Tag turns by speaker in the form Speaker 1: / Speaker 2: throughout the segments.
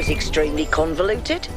Speaker 1: was extremely convoluted.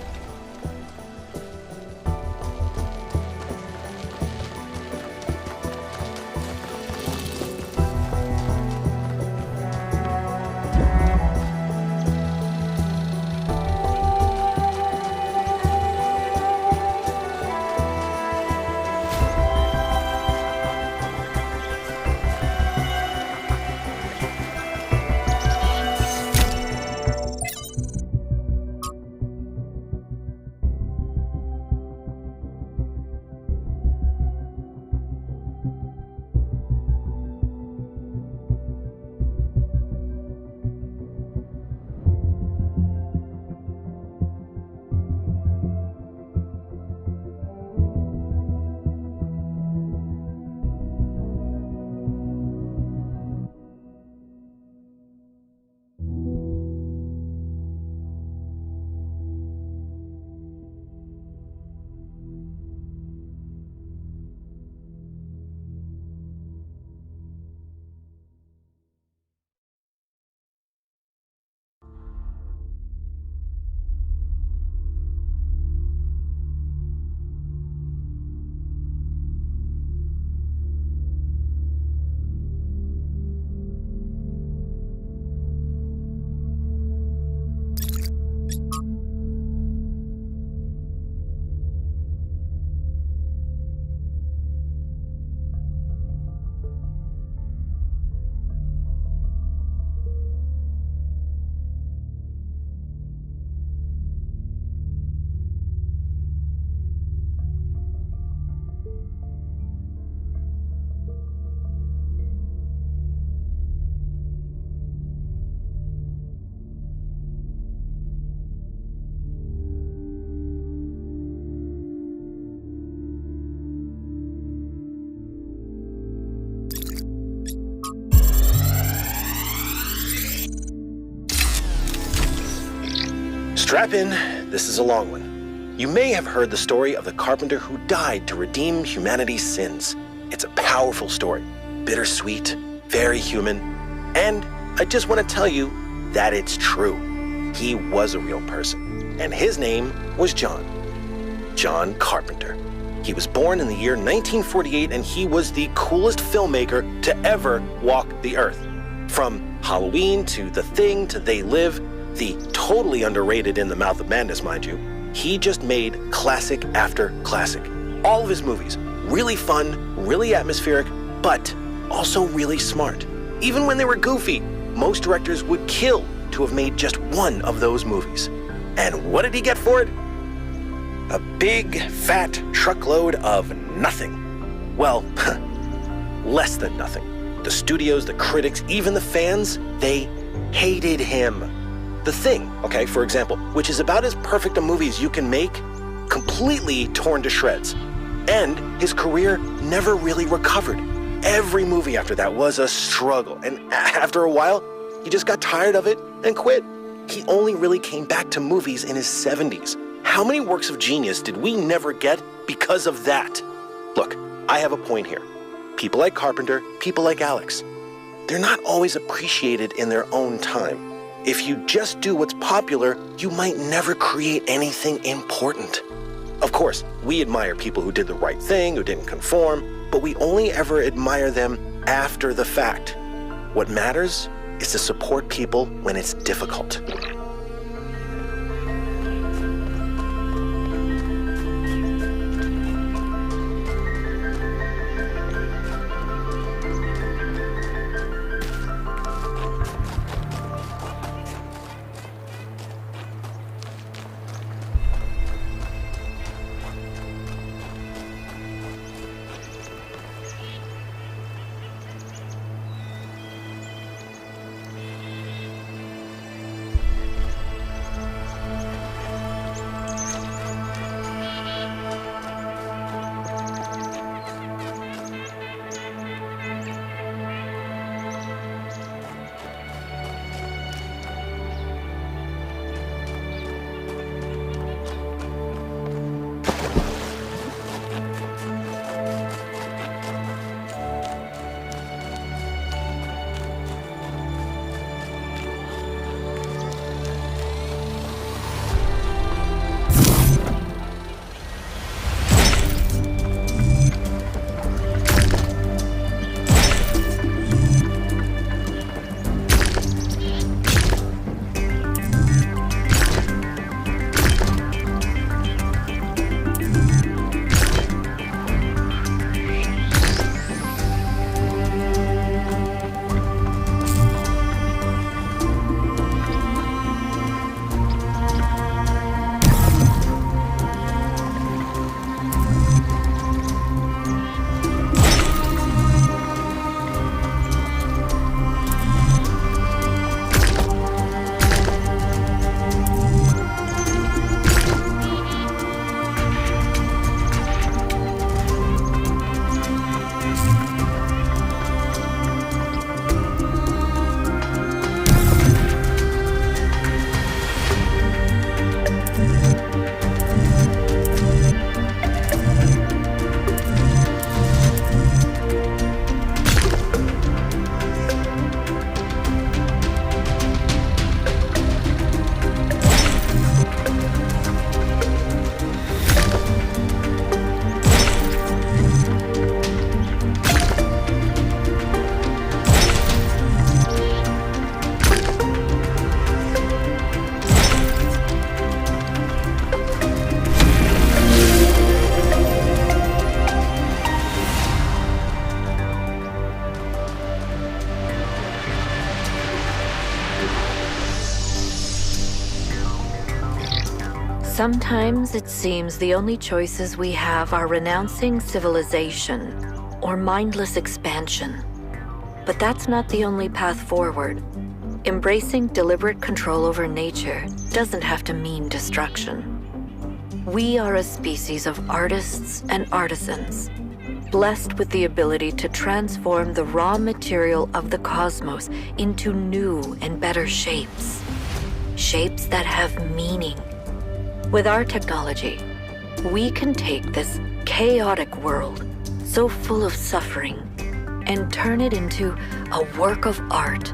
Speaker 2: Strap in, this is a long one. You may have heard the story of the carpenter who died to redeem humanity's sins. It's a powerful story, bittersweet, very human, and I just want to tell you that it's true. He was a real person, and his name was John Carpenter. He was born in the year 1948, and he was the coolest filmmaker to ever walk the earth. From Halloween to The Thing to They Live, the totally underrated In the Mouth of Madness, mind you, he just made classic after classic. All of his movies, really fun, really atmospheric, but also really smart. Even when they were goofy, most directors would kill to have made just one of those movies. And what did he get for it? A big, fat truckload of nothing. Well, less than nothing. The studios, the critics, even the fans, they hated him. The Thing, okay, for example, which is about as perfect a movie as you can make, completely torn to shreds. And his career never really recovered. Every movie after that was a struggle, and after a while, he just got tired of it and quit. He only really came back to movies in his 70s. How many works of genius did we never get because of that? Look, I have a point here. People like Carpenter, people like Alex, they're not always appreciated in their own time. If you just do what's popular, you might never create anything important. Of course, we admire people who did the right thing, who didn't conform, but we only ever admire them after the fact. What matters is to support people when it's difficult.
Speaker 1: Sometimes it seems the only choices we have are renouncing civilization or mindless expansion. But that's not the only path forward. Embracing deliberate control over nature doesn't have to mean destruction. We are a species of artists and artisans, blessed with the ability to transform the raw material of the cosmos into new and better shapes. Shapes that have meaning. With our technology, we can take this chaotic world, so full of suffering, and turn it into a work of art.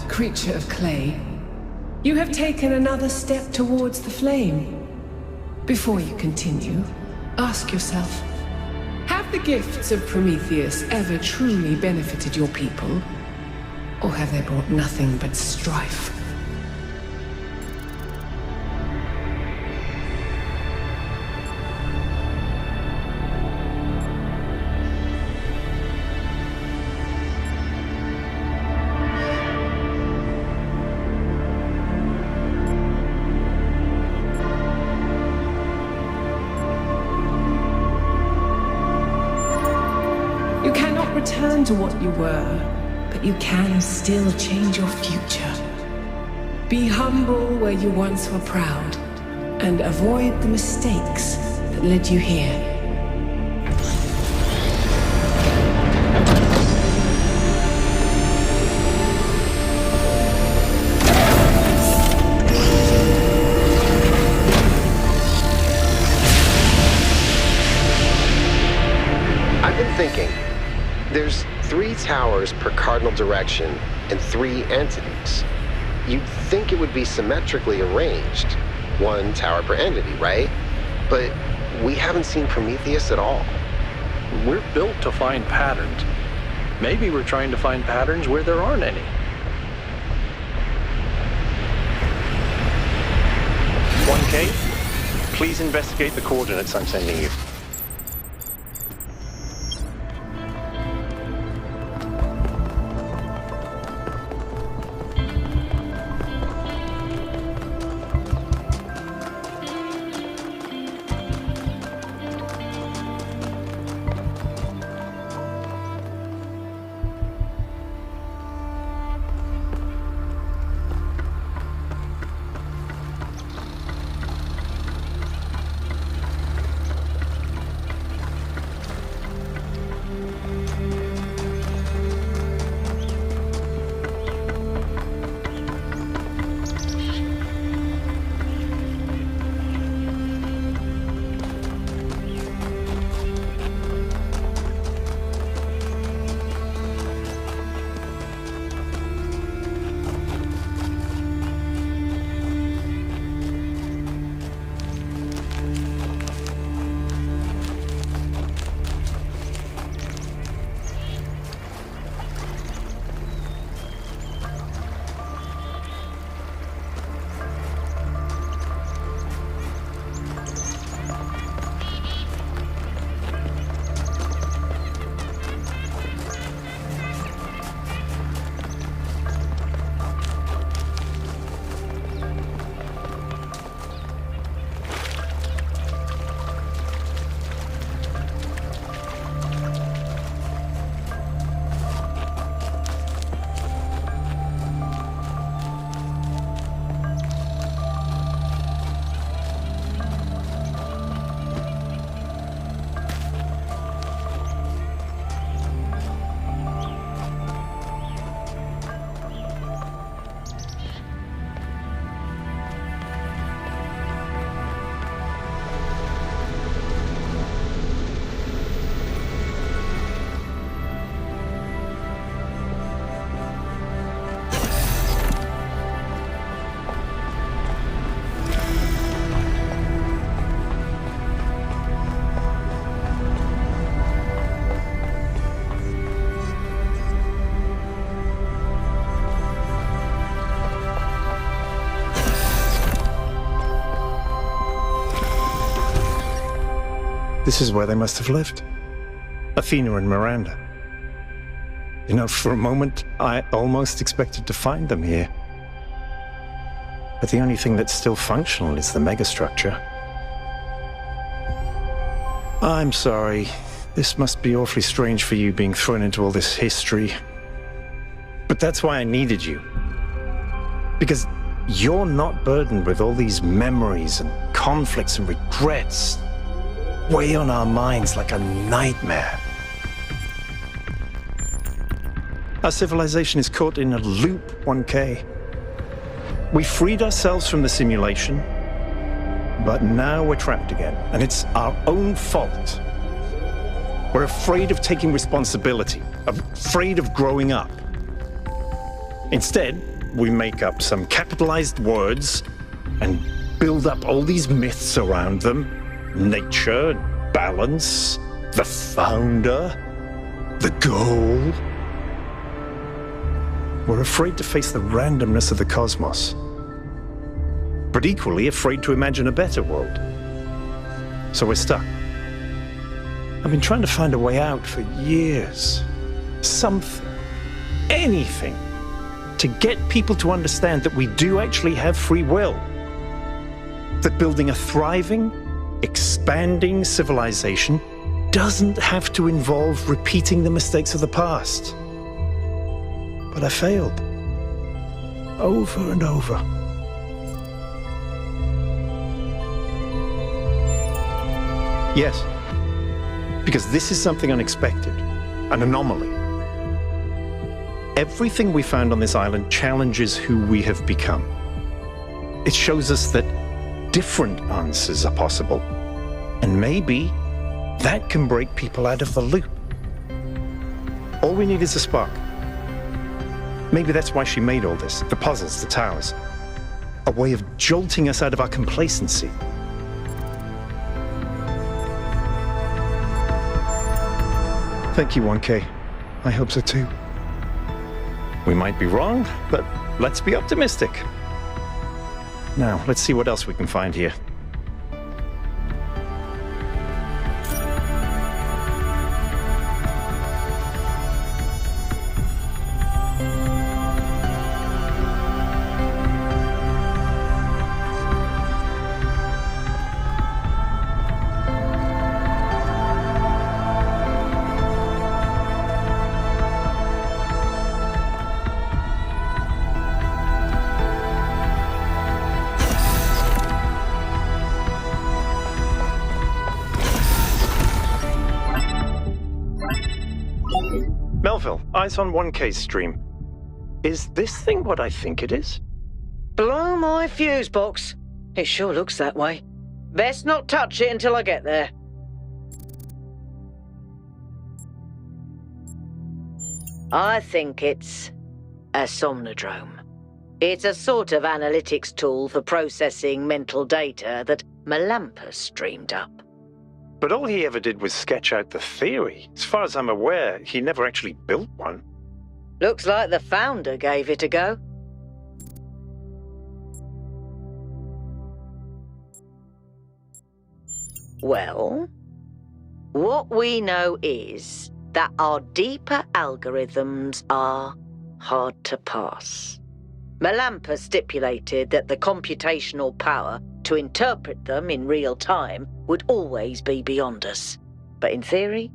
Speaker 3: Creature of clay, you have taken another step towards the flame. Before you continue, ask yourself, have the gifts of Prometheus ever truly benefited your people? Or have they brought nothing but strife? Return to what you were, but you can still change your future. Be humble where you once were proud, and avoid the mistakes that led you here.
Speaker 2: I've been thinking. There's 3 towers per cardinal direction and 3 entities. You'd think it would be symmetrically arranged, 1 tower per entity, right? But we haven't seen Prometheus at all.
Speaker 4: We're built to find patterns. Maybe we're trying to find patterns where there aren't any. 1K, please investigate the coordinates I'm sending you.
Speaker 5: This is where they must have lived. Athena and Miranda. You know, for a moment, I almost expected to find them here. But the only thing that's still functional is the megastructure. I'm sorry. This must be awfully strange for you being thrown into all this history. But that's why I needed you. Because you're not burdened with all these memories and conflicts and regrets weigh on our minds like a nightmare. Our civilization is caught in a loop, 1K. We freed ourselves from the simulation, but now we're trapped again, and it's our own fault. We're afraid of taking responsibility, afraid of growing up. Instead, we make up some capitalized words and build up all these myths around them. Nature, balance, the founder, the goal. We're afraid to face the randomness of the cosmos, but equally afraid to imagine a better world. So we're stuck. I've been trying to find a way out for years. Something, anything, to get people to understand that we do actually have free will. That building a thriving, expanding civilization doesn't have to involve repeating the mistakes of the past. But I failed. Over and over. Yes, because this is something unexpected, an anomaly. Everything we found on this island challenges who we have become. It shows us that different answers are possible, and maybe that can break people out of the loop. All we need is a spark. Maybe that's why she made all this, the puzzles, the towers. A way of jolting us out of our complacency. Thank you, 1K. I hope so too. We might be wrong, but let's be optimistic. Now, let's see what else we can find here. Melville, eyes on 1K's stream. Is this thing what I think it is?
Speaker 6: Blow my fuse box. It sure looks that way. Best not touch it until I get there. I think it's a somnodrome. It's a sort of analytics tool for processing mental data that Melampus streamed up.
Speaker 5: But all he ever did was sketch out the theory. As far as I'm aware, he never actually built one.
Speaker 6: Looks like the founder gave it a go. Well, what we know is that our deeper algorithms are hard to pass. Melampus stipulated that the computational power to interpret them in real time would always be beyond us. But in theory,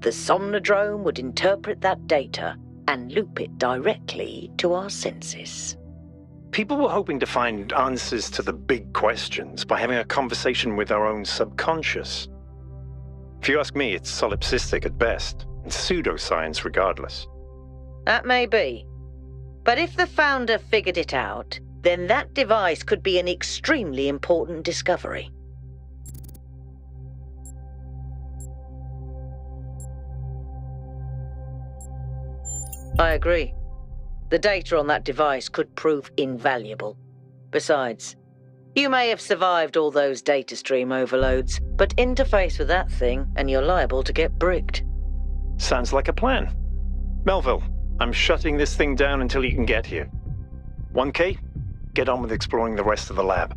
Speaker 6: the somnodrome would interpret that data and loop it directly to our senses.
Speaker 5: People were hoping to find answers to the big questions by having a conversation with our own subconscious. If you ask me, it's solipsistic at best, and pseudoscience regardless.
Speaker 6: That may be. But if the founder figured it out, then that device could be an extremely important discovery. I agree. The data on that device could prove invaluable. Besides, you may have survived all those data stream overloads, but interface with that thing and you're liable to get bricked.
Speaker 5: Sounds like a plan. Melville, I'm shutting this thing down until you can get here. 1K, get on with exploring the rest of the lab.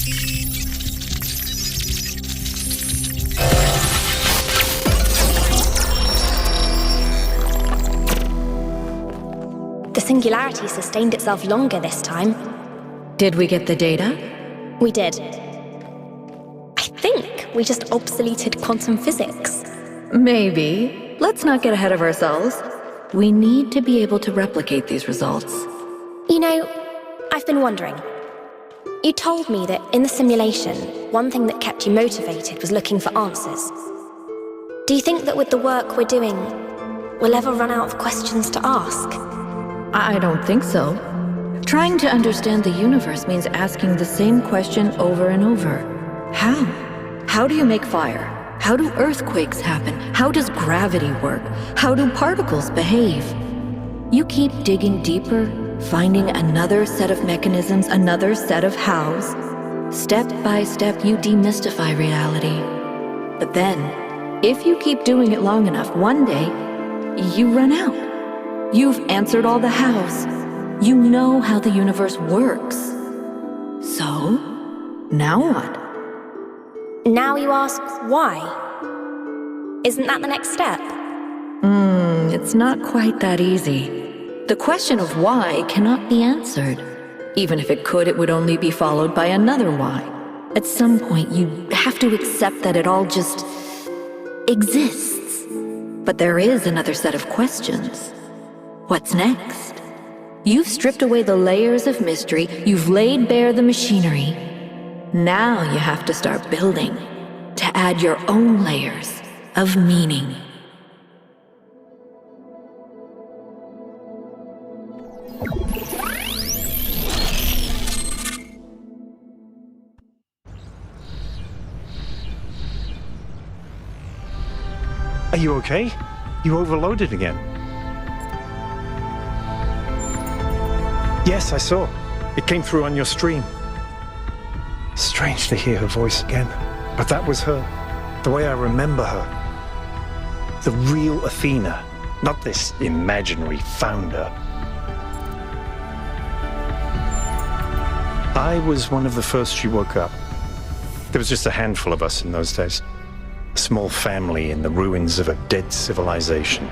Speaker 7: The singularity sustained itself longer this time.
Speaker 1: Did we get the data?
Speaker 7: We did. I think we just obsoleted quantum physics.
Speaker 1: Maybe. Let's not get ahead of ourselves. We need to be able to replicate these results.
Speaker 7: You know, I've been wondering. You told me that in the simulation, one thing that kept you motivated was looking for answers. Do you think that with the work we're doing, we'll ever run out of questions to ask?
Speaker 1: I don't think so. Trying to understand the universe means asking the same question over and over. How? How do you make fire? How do earthquakes happen? How does gravity work? How do particles behave? You keep digging deeper, finding another set of mechanisms, another set of hows. Step by step, you demystify reality. But then, if you keep doing it long enough, one day, you run out. You've answered all the hows. You know how the universe works. So, now what?
Speaker 7: Now you ask why. Isn't that the next step?
Speaker 1: It's not quite that easy. The question of why cannot be answered. Even if it could, it would only be followed by another why. At some point, you have to accept that it all just exists. But there is another set of questions. What's next? You've stripped away the layers of mystery, you've laid bare the machinery. Now you have to start building, to add your own layers of meaning.
Speaker 5: Are you okay? You overloaded again. Yes, I saw. It came through on your stream. Strange to hear her voice again. But that was her. The way I remember her. The real Athena. Not this imaginary founder. I was one of the first she woke up. There was just a handful of us in those days. A small family in the ruins of a dead civilization.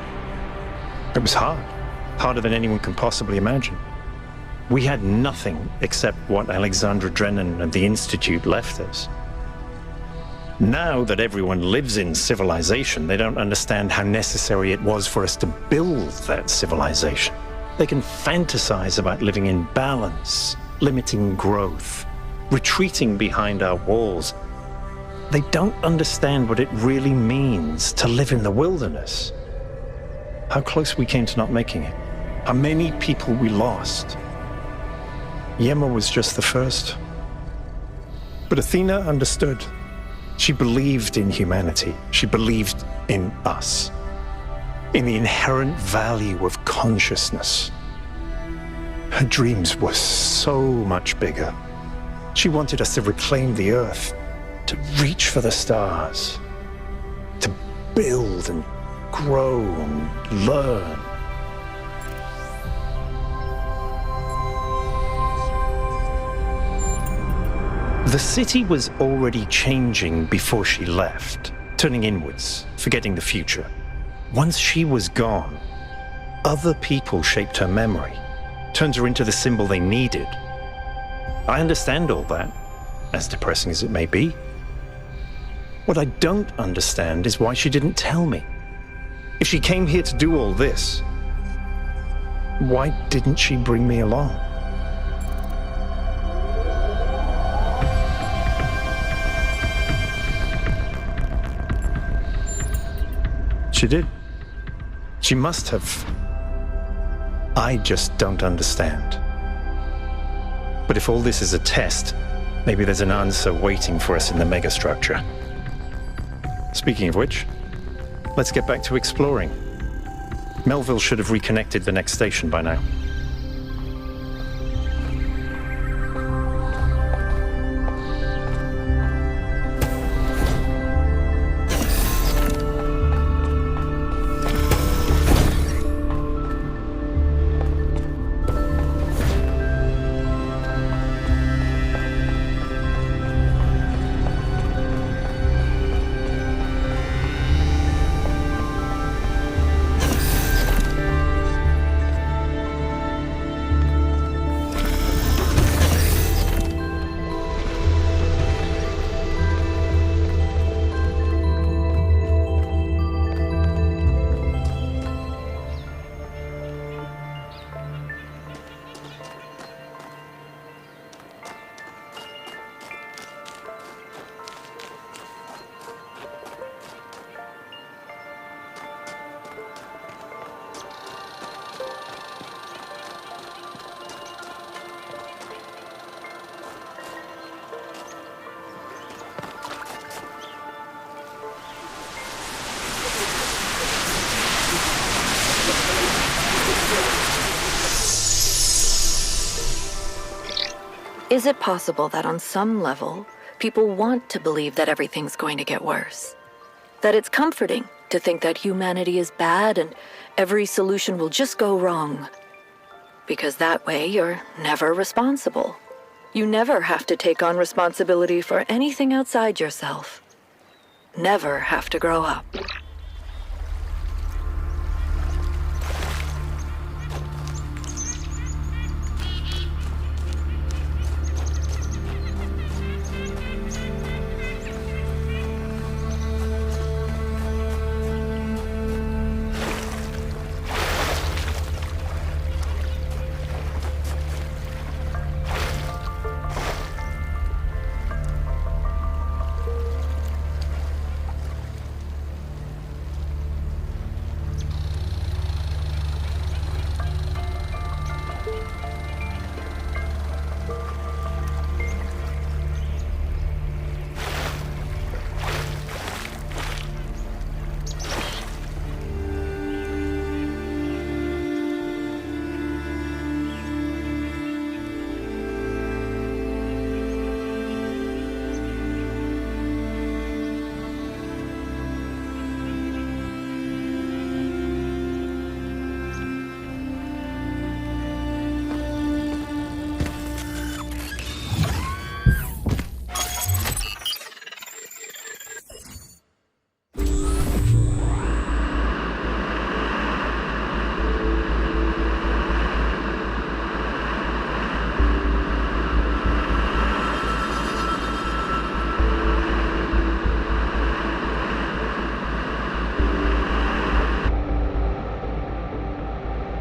Speaker 5: It was hard. Harder than anyone can possibly imagine. We had nothing except what Alexandra Drennan and the Institute left us. Now that everyone lives in civilization, they don't understand how necessary it was for us to build that civilization. They can fantasize about living in balance, limiting growth, retreating behind our walls. They don't understand what it really means to live in the wilderness. How close we came to not making it. How many people we lost. Yema was just the first. But Athena understood. She believed in humanity. She believed in us. In the inherent value of consciousness. Her dreams were so much bigger. She wanted us to reclaim the earth, to reach for the stars, to build and grow and learn. The city was already changing before she left, turning inwards, forgetting the future. Once she was gone, other people shaped her memory, turned her into the symbol they needed. I understand all that, as depressing as it may be. What I don't understand is why she didn't tell me. If she came here to do all this, why didn't she bring me along? She did. She must have. I just don't understand. But if all this is a test, maybe there's an answer waiting for us in the megastructure. Speaking of which, let's get back to exploring. Melville should have reconnected the next station by now.
Speaker 1: Is it possible that on some level, people want to believe that everything's going to get worse? That it's comforting to think that humanity is bad and every solution will just go wrong? Because that way you're never responsible. You never have to take on responsibility for anything outside yourself. Never have to grow up.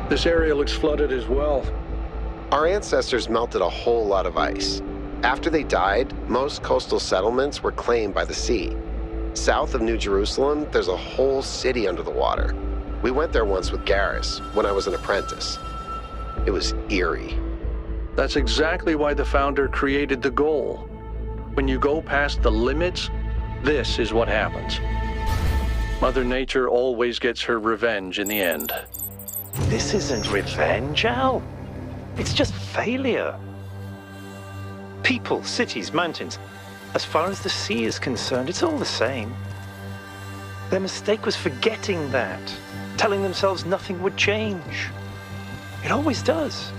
Speaker 4: This area looks flooded as well.
Speaker 2: Our ancestors melted a whole lot of ice. After they died, most coastal settlements were claimed by the sea. South of New Jerusalem, there's a whole city under the water. We went there once with Garrus when I was an apprentice. It was eerie.
Speaker 4: That's exactly why the founder created the goal. When you go past the limits, this is what happens. Mother Nature always gets her revenge in the end.
Speaker 5: This isn't revenge, Al. It's just failure. People, cities, mountains. As far as the sea is concerned, it's all the same. Their mistake was forgetting that, telling themselves nothing would change. It always does.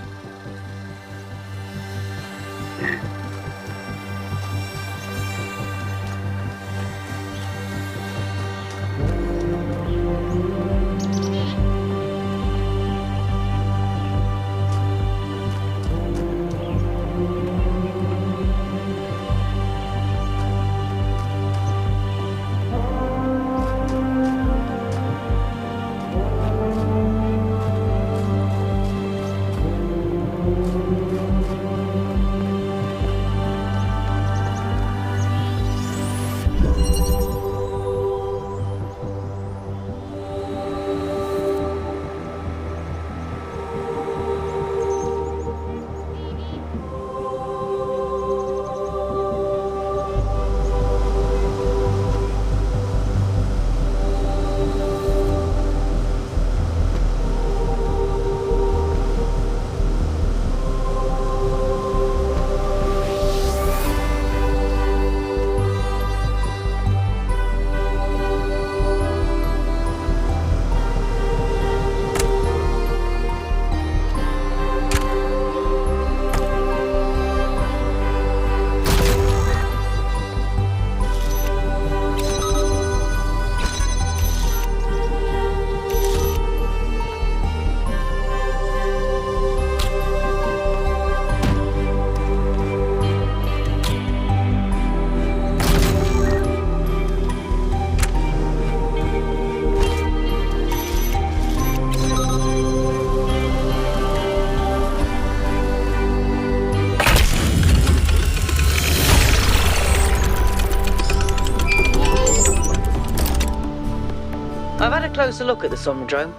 Speaker 6: I've had a closer look at the Somnodrome.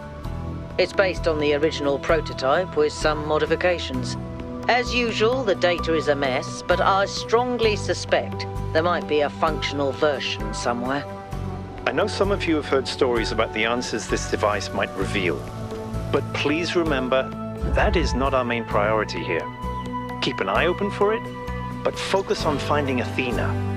Speaker 6: It's based on the original prototype with some modifications. As usual, the data is a mess, but I strongly suspect there might be a functional version somewhere.
Speaker 5: I know some of you have heard stories about the answers this device might reveal, but please remember, that is not our main priority here. Keep an eye open for it, but focus on finding Athena.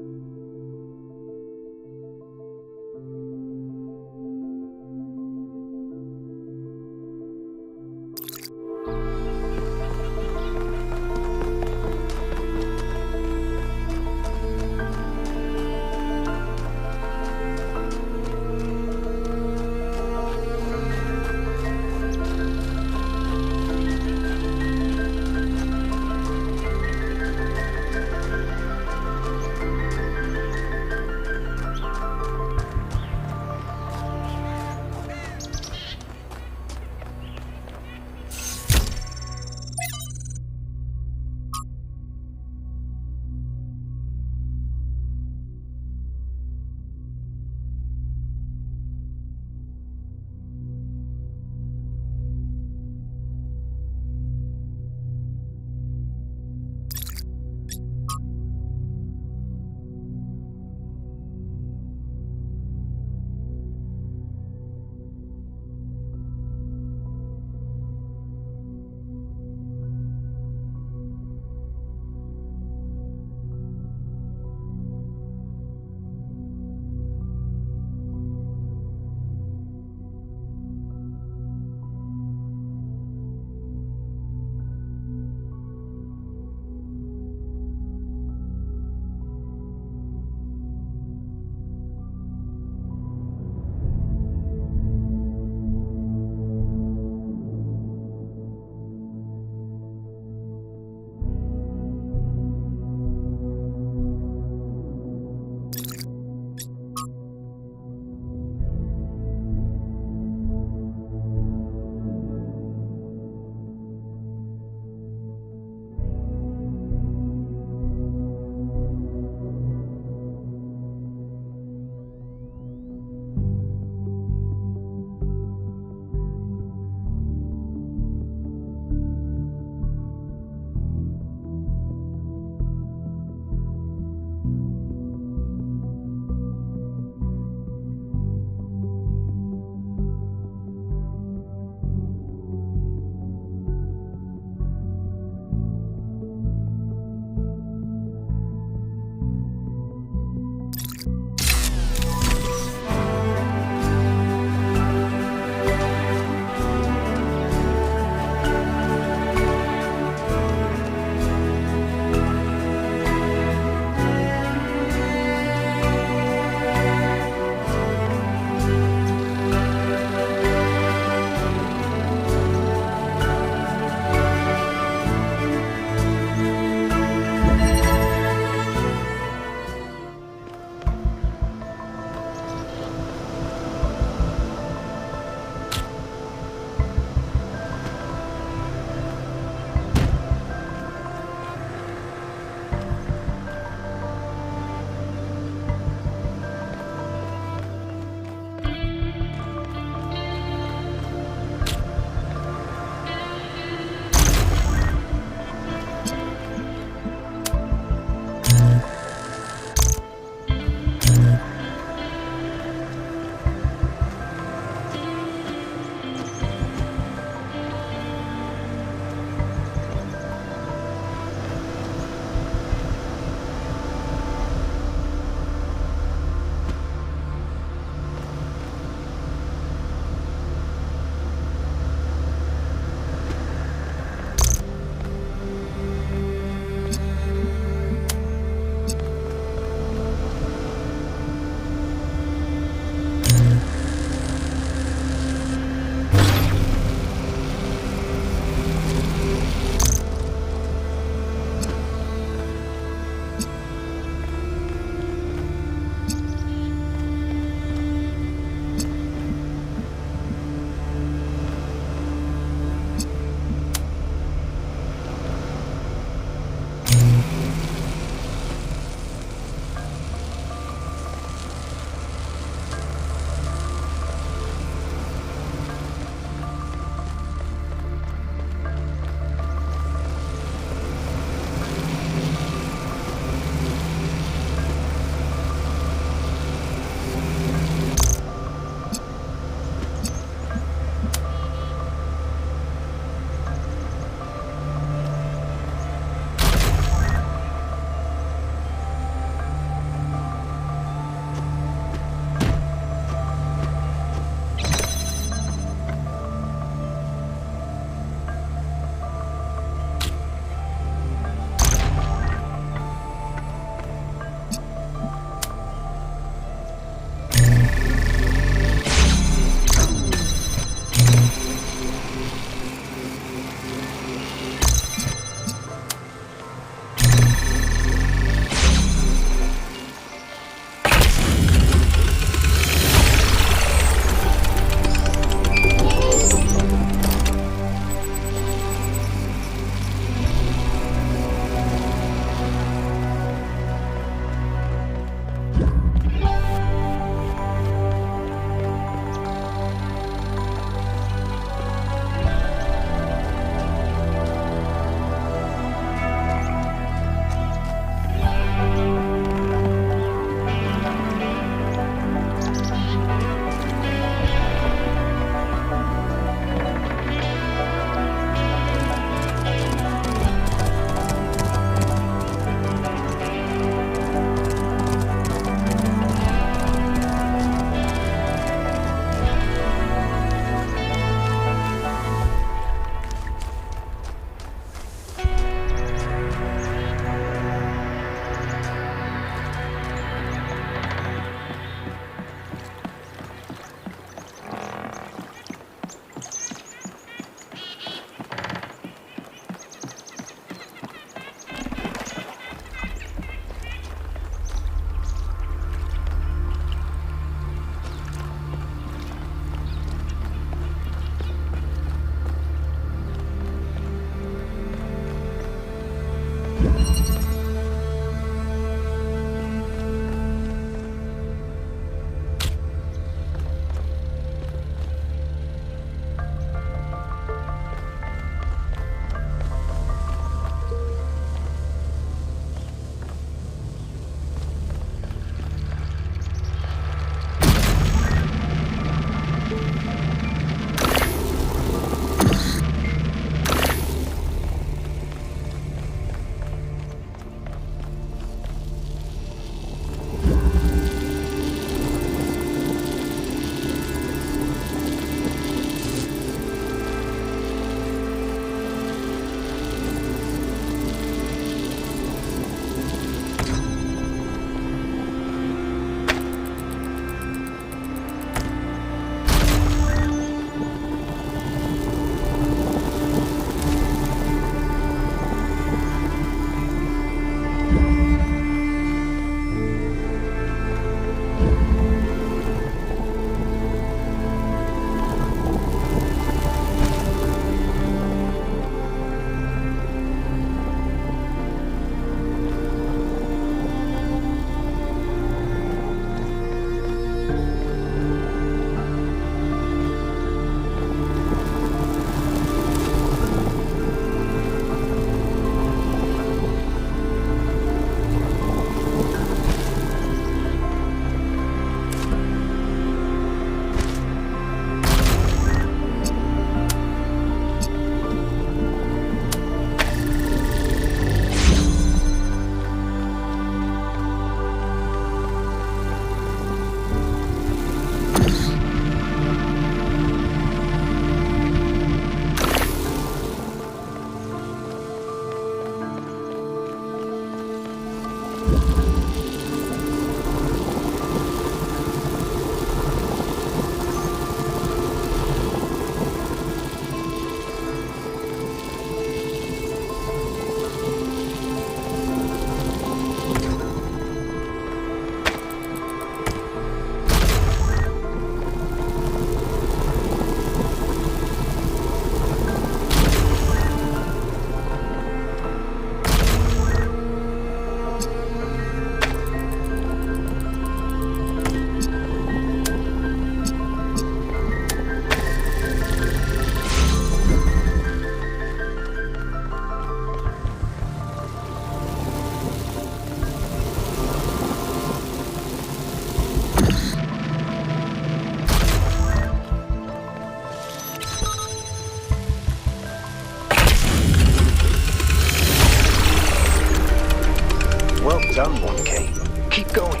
Speaker 2: Done, 1K. Keep going.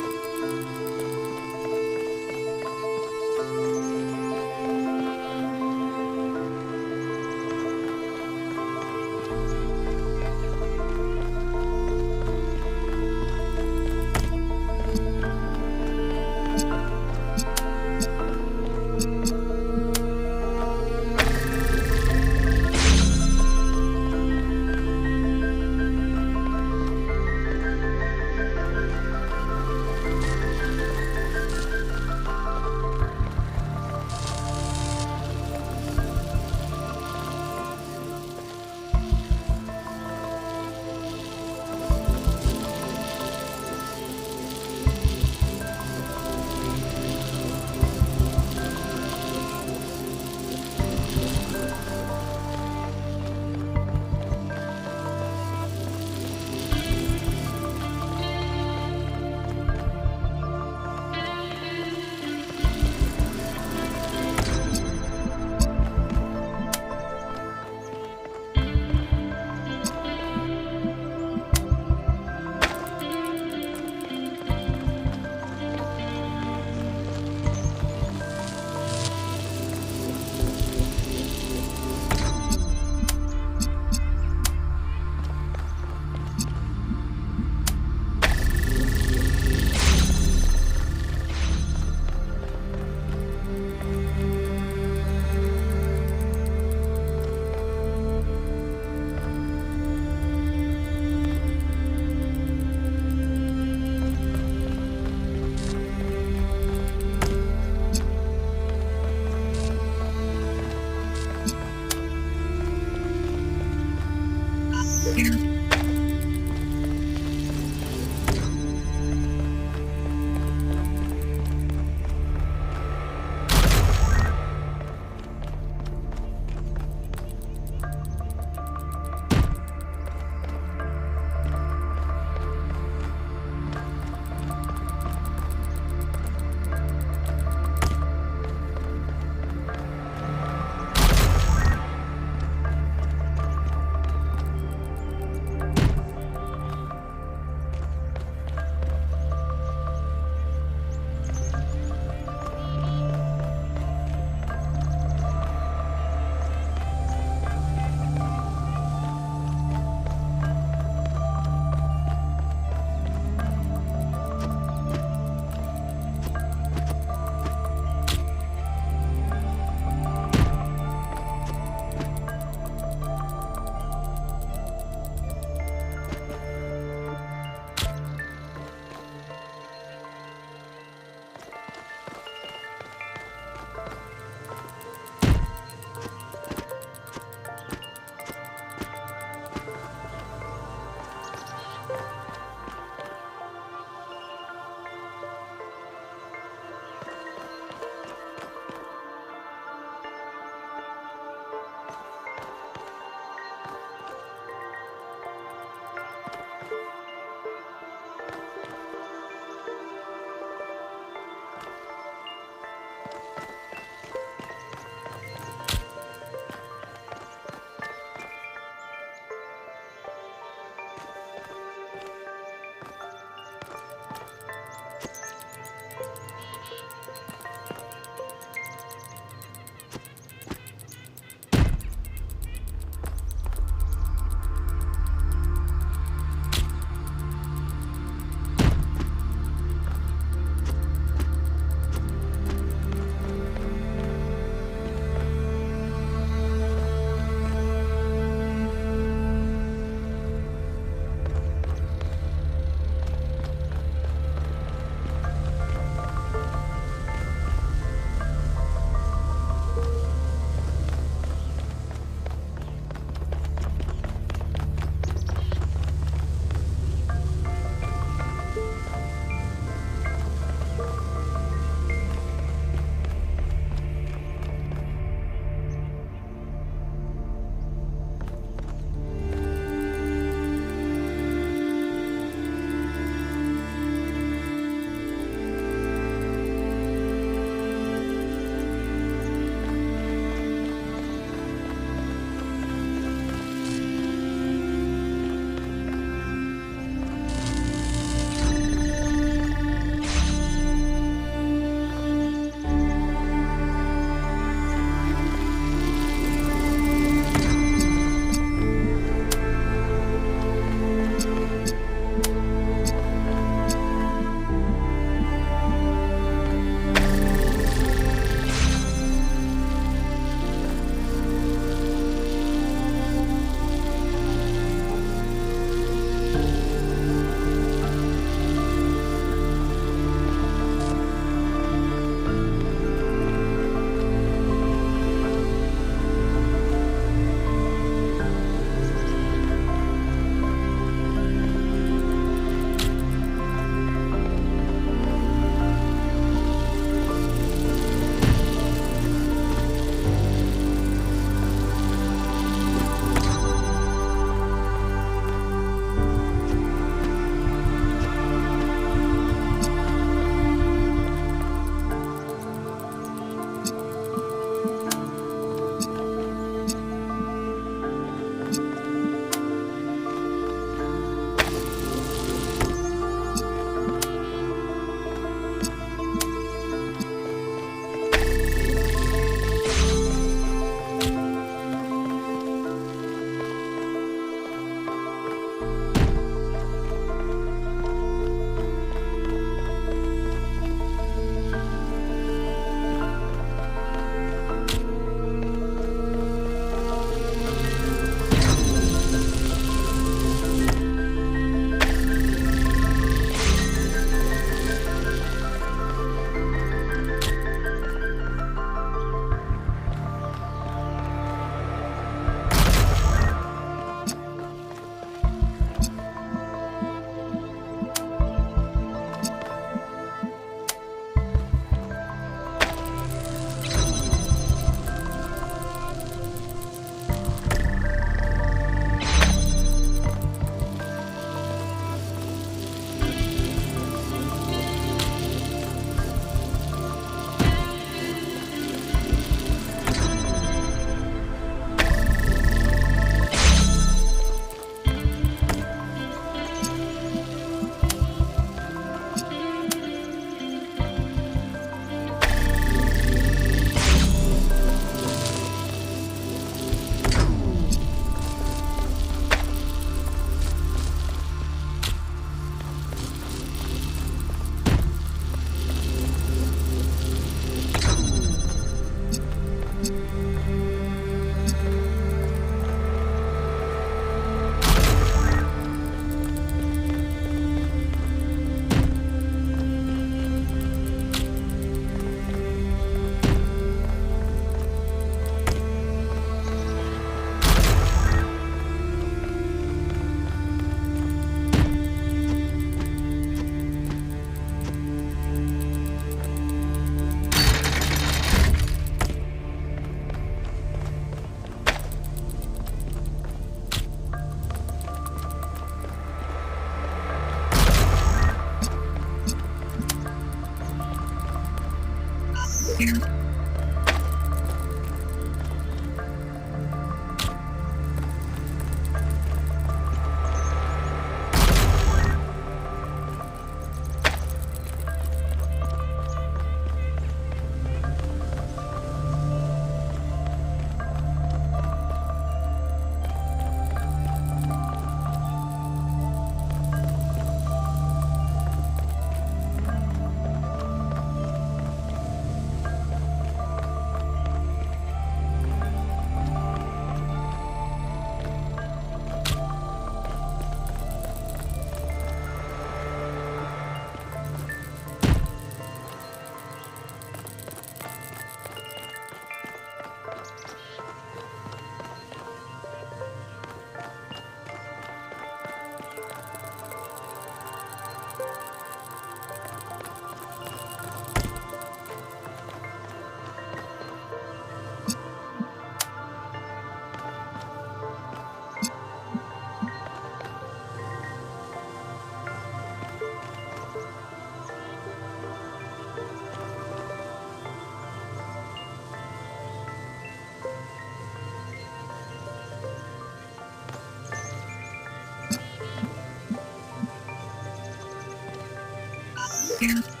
Speaker 3: Podcast.